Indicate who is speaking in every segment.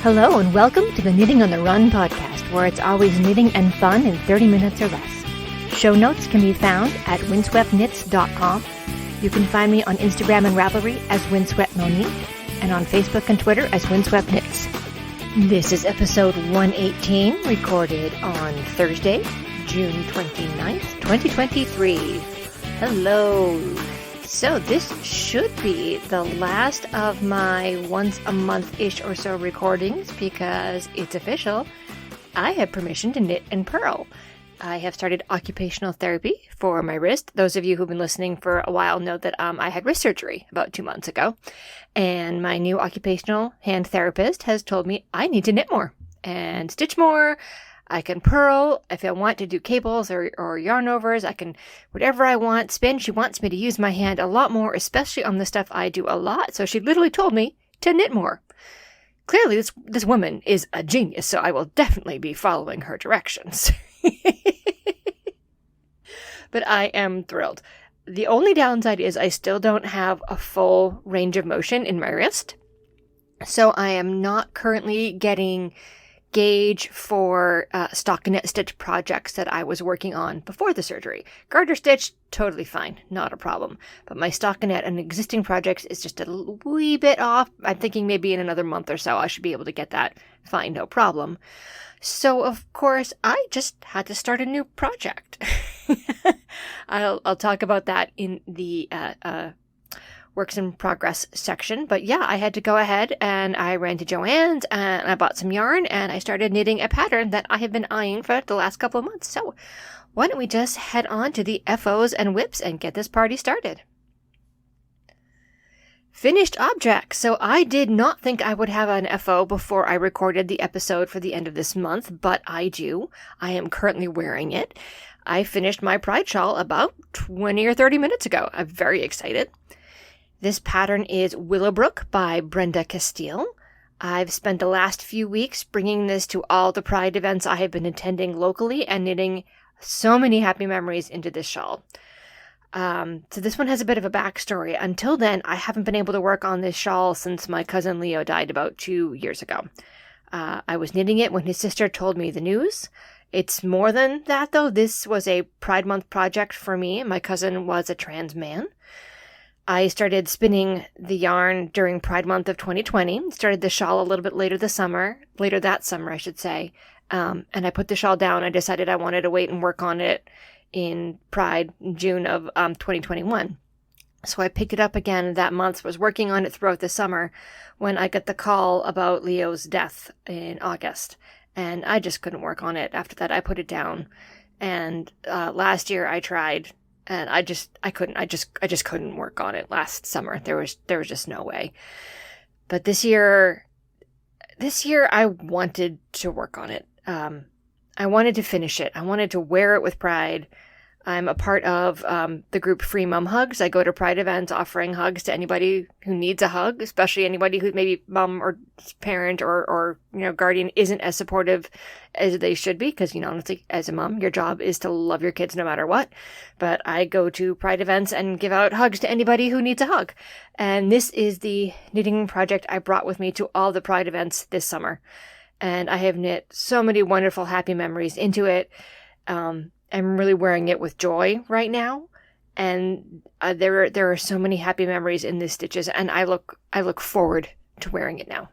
Speaker 1: Hello and welcome to the Knitting on the Run podcast, where it's always knitting and fun in 30 minutes or less. Show notes can be found at windsweptknits.com. You can find me on Instagram and Ravelry as windsweptmonique, and on Facebook and Twitter as windsweptknits. This is episode 118, recorded on Thursday, June 29th, 2023. Hello. So this should be the last of my once a month-ish or so recordings because it's official. I have permission to knit and purl. I have started occupational therapy for my wrist. Those of you who've been listening for a while know that I had wrist surgery about 2 months ago. And my new occupational hand therapist has told me I need to knit more and stitch more. I can purl if I want to do cables or yarn overs. I can, whatever I want, spin. She wants me to use my hand a lot more, especially on the stuff I do a lot. So she literally told me to knit more. Clearly, this woman is a genius, so I will definitely be following her directions. But I am thrilled. The only downside is I still don't have a full range of motion in my wrist. So I am not currently getting gauge for stockinette stitch projects that I was working on before the surgery. Garter stitch, totally fine, not a problem. But my stockinette and existing projects is just a wee bit off. I'm thinking maybe in another month or so I should be able to get that fine, no problem. So of course I just had to start a new project. I'll talk about that in the works in progress section. But yeah, I had to go ahead and I ran to Joann's and I bought some yarn and I started knitting a pattern that I have been eyeing for the last couple of months. So why don't we just head on to the FOs and whips and get this party started. Finished objects. So I did not think I would have an FO before I recorded the episode for the end of this month, but I do. I am currently wearing it. I finished my pride shawl about 20 or 30 minutes ago. I'm very excited. This pattern is Willowbrook by Brenda Castiel. I've spent the last few weeks bringing this to all the Pride events I have been attending locally and knitting so many happy memories into this shawl. So this one has a bit of a backstory. Until then, I haven't been able to work on this shawl since my cousin Leo died about 2 years ago. I was knitting it when his sister told me the news. It's more than that, though. This was a Pride Month project for me. My cousin was a trans man. I started spinning the yarn during Pride Month of 2020. Started the shawl a little bit later that summer, I should say. And I put the shawl down. I decided I wanted to wait and work on it in Pride in June of 2021. So I picked it up again that month, was working on it throughout the summer when I got the call about Leo's death in August. And I just couldn't work on it. After that, I put it down. And last year I tried. And I just couldn't work on it last summer. There was just no way. But this year I wanted to work on it. I wanted to finish it. I wanted to wear it with pride. I'm a part of the group Free Mom Hugs. I go to Pride events offering hugs to anybody who needs a hug, especially anybody who maybe mom or parent or guardian isn't as supportive as they should be. Because, honestly, as a mom, your job is to love your kids no matter what. But I go to Pride events and give out hugs to anybody who needs a hug. And this is the knitting project I brought with me to all the Pride events this summer. And I have knit so many wonderful, happy memories into it. I'm really wearing it with joy right now, and there are so many happy memories in these stitches, and I look forward to wearing it now.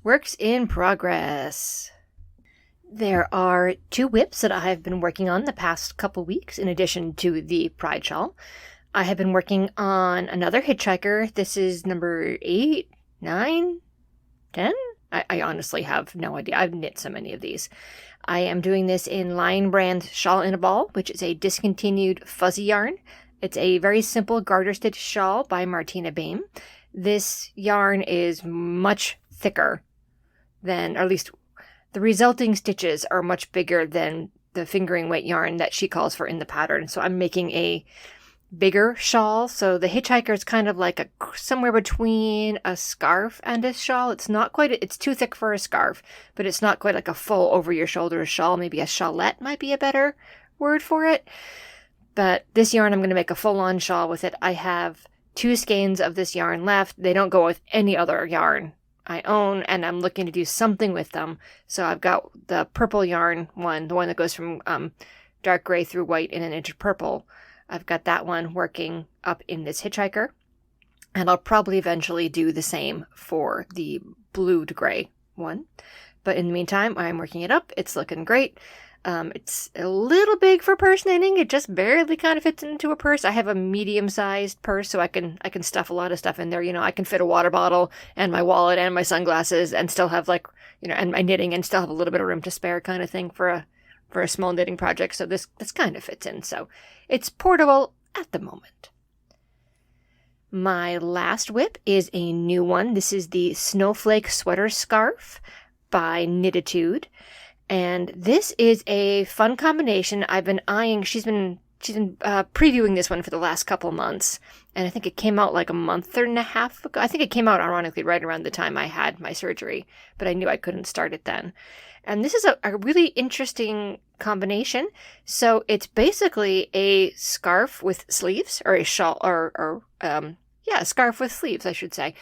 Speaker 1: Works in progress. There are 2 whips that I have been working on the past couple weeks, in addition to the Pride shawl. I have been working on another Hitchhiker. This is number 8, 9, 10? I honestly have no idea. I've knit so many of these. I am doing this in Lion Briand Shawl in a Ball, which is a discontinued fuzzy yarn. It's a very simple garter stitch shawl by Martina Behm. This yarn is much thicker than, or at least the resulting stitches are much bigger than the fingering weight yarn that she calls for in the pattern. So I'm making a bigger shawl. So the Hitchhiker is kind of like somewhere between a scarf and a shawl. It's too thick for a scarf, but it's not quite like a full over your shoulders shawl. Maybe a shawlette might be a better word for it. But this yarn, I'm going to make a full-on shawl with it. I have 2 skeins of this yarn left. They don't go with any other yarn I own, and I'm looking to do something with them. So I've got the purple yarn one, the one that goes from dark gray through white in an inch of purple. I've got that one working up in this Hitchhiker. And I'll probably eventually do the same for the blue to gray one. But in the meantime, I'm working it up. It's looking great. It's a little big for purse knitting. It just barely kind of fits into a purse. I have a medium-sized purse, so I can stuff a lot of stuff in there. I can fit a water bottle and my wallet and my sunglasses and still have and my knitting and still have a little bit of room to spare kind of thing for a small knitting project. So this kind of fits in. So it's portable at the moment. My last whip is a new one. This is the Snowflake Sweater Scarf by Knitatude. And this is a fun combination. I've been eyeing, she's been previewing this one for the last couple months. And I think it came out like a month and a half ago. I think it came out ironically right around the time I had my surgery, but I knew I couldn't start it then. And this is a really interesting combination. So it's basically a scarf with sleeves, or a shawl, a scarf with sleeves, I should say.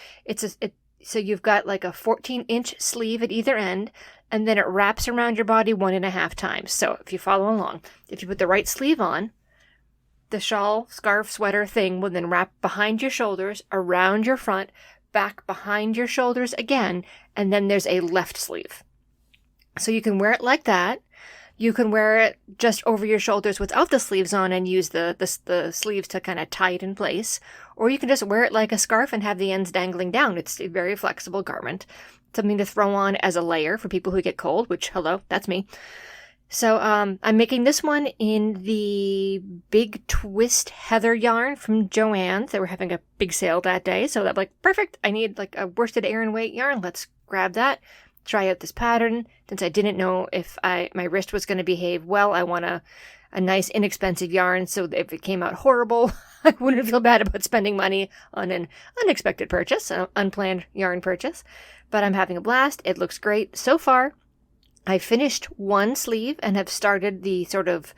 Speaker 1: So you've got like a 14-inch sleeve at either end, and then it wraps around your body 1.5 times. So if you follow along, if you put the right sleeve on, the shawl, scarf, sweater thing will then wrap behind your shoulders, around your front, back behind your shoulders again, and then there's a left sleeve. So you can wear it like that. You can wear it just over your shoulders without the sleeves on and use the sleeves to kind of tie it in place. Or you can just wear it like a scarf and have the ends dangling down. It's a very flexible garment. Something to throw on as a layer for people who get cold, which, hello, that's me. So I'm making this one in the Big Twist Heather yarn from Joann. They were having a big sale that day. So I'm like, perfect. I need like a worsted Aran weight yarn. Let's grab that. Try out this pattern. Since I didn't know if my wrist was going to behave well, I want a nice inexpensive yarn, so that if it came out horrible, I wouldn't feel bad about spending money on an unexpected purchase, an unplanned yarn purchase. But I'm having a blast. It looks great so far. I finished one sleeve and have started the sort of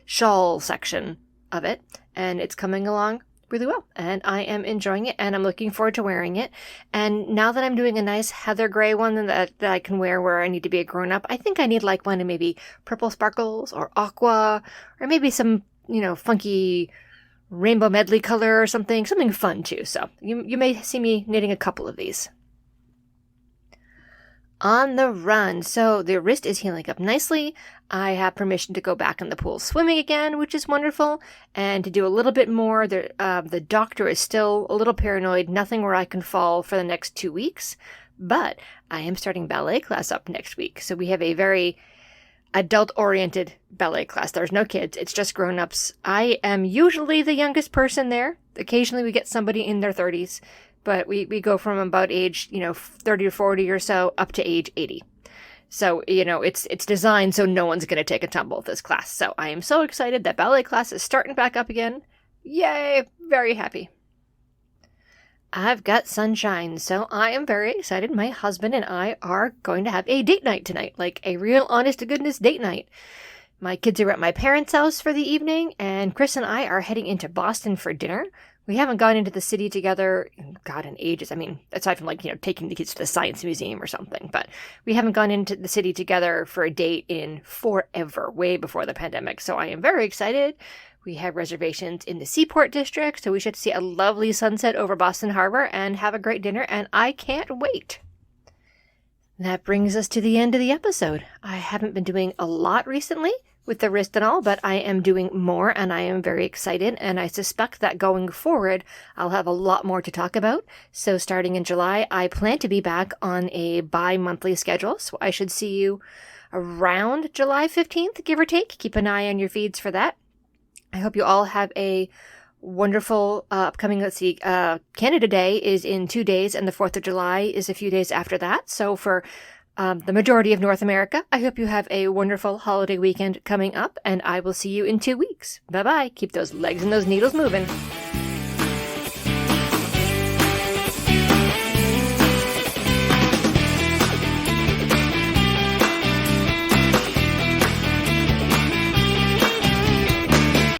Speaker 1: shawl section of it, and it's coming along really well, and I am enjoying it, and I'm looking forward to wearing it. And now that I'm doing a nice heather gray one that I can wear where I need to be a grown-up, I think I need like one in maybe purple sparkles or aqua, or maybe some, funky rainbow medley color or something fun too. So you may see me knitting a couple of these. On the run. So the wrist is healing up nicely. I have permission to go back in the pool swimming again, which is wonderful, and to do a little bit more. The doctor is still a little paranoid, nothing where I can fall for the next 2 weeks, but I am starting ballet class up next week. So we have a very adult-oriented ballet class. There's no kids. It's just grown-ups. I am usually the youngest person there. Occasionally we get somebody in their 30s. But we go from about age, 30 to 40 or so up to age 80. So, it's designed so no one's going to take a tumble at this class. So I am so excited that ballet class is starting back up again. Yay! Very happy. I've got sunshine, so I am very excited. My husband and I are going to have a date night tonight, like a real honest-to-goodness date night. My kids are at my parents' house for the evening, and Chris and I are heading into Boston for dinner. We haven't gone into the city together, in ages. I mean, aside from taking the kids to the Science Museum or something, but we haven't gone into the city together for a date in forever, way before the pandemic. So I am very excited. We have reservations in the Seaport District, so we should see a lovely sunset over Boston Harbor and have a great dinner, and I can't wait. That brings us to the end of the episode. I haven't been doing a lot recently with the wrist and all, but I am doing more, and I am very excited, and I suspect that going forward, I'll have a lot more to talk about. So starting in July, I plan to be back on a bi-monthly schedule, so I should see you around July 15th, give or take. Keep an eye on your feeds for that. I hope you all have a wonderful upcoming, Canada Day is in 2 days, and the 4th of July is a few days after that. So for the majority of North America, I hope you have a wonderful holiday weekend coming up, and I will see you in 2 weeks. Bye-bye. Keep those legs and those needles moving.